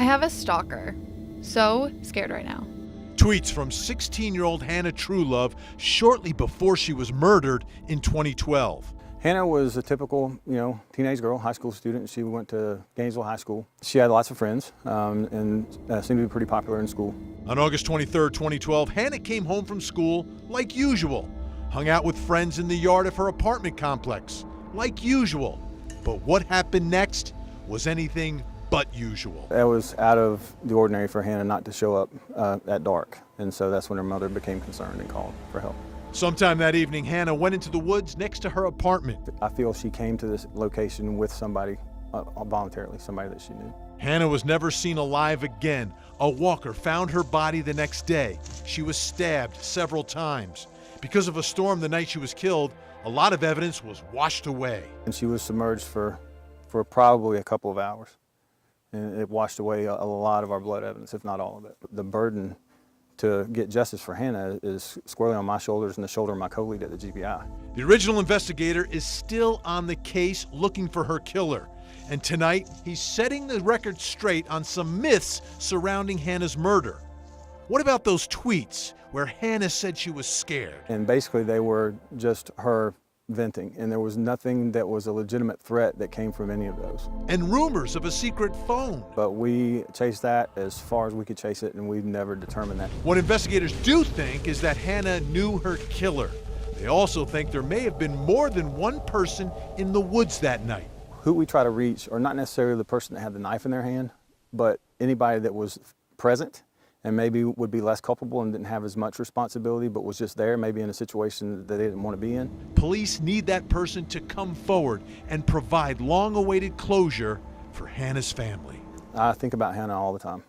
I have a stalker. So scared right now. Tweets from 16-year-old Hannah Truelove shortly before she was murdered in 2012. Hannah was a typical, teenage girl, high school student. She went to Gainesville High School. She had lots of friends and seemed to be pretty popular in school. On August 23, 2012, Hannah came home from school like usual, hung out with friends in the yard of her apartment complex like usual. But what happened next was anything but usual. It was out of the ordinary for Hannah not to show up at dark, and so that's when her mother became concerned and called for help. Sometime that evening, Hannah went into the woods next to her apartment. I feel she came to this location with somebody voluntarily, somebody that she knew. Hannah was never seen alive again. A walker found her body the next day. She was stabbed several times. Because of a storm the night she was killed, a lot of evidence was washed away. And she was submerged for probably a couple of hours. And it washed away a lot of our blood evidence, if not all of it. The burden to get justice for Hannah is squarely on my shoulders and the shoulder of my co-lead at the GBI. The original investigator is still on the case looking for her killer. And tonight, he's setting the record straight on some myths surrounding Hannah's murder. What about those tweets where Hannah said she was scared? And basically they were just her venting, and there was nothing that was a legitimate threat that came from any of those. And rumors of a secret phone. But we chased that as far as we could chase it, and we've never determined that. What investigators do think is that Hannah knew her killer. They also think there may have been more than one person in the woods that night. Who we try to reach are not necessarily the person that had the knife in their hand, but anybody that was present and maybe would be less culpable and didn't have as much responsibility, but was just there, maybe in a situation that they didn't want to be in. Police need that person to come forward and provide long-awaited closure for Hannah's family. I think about Hannah all the time.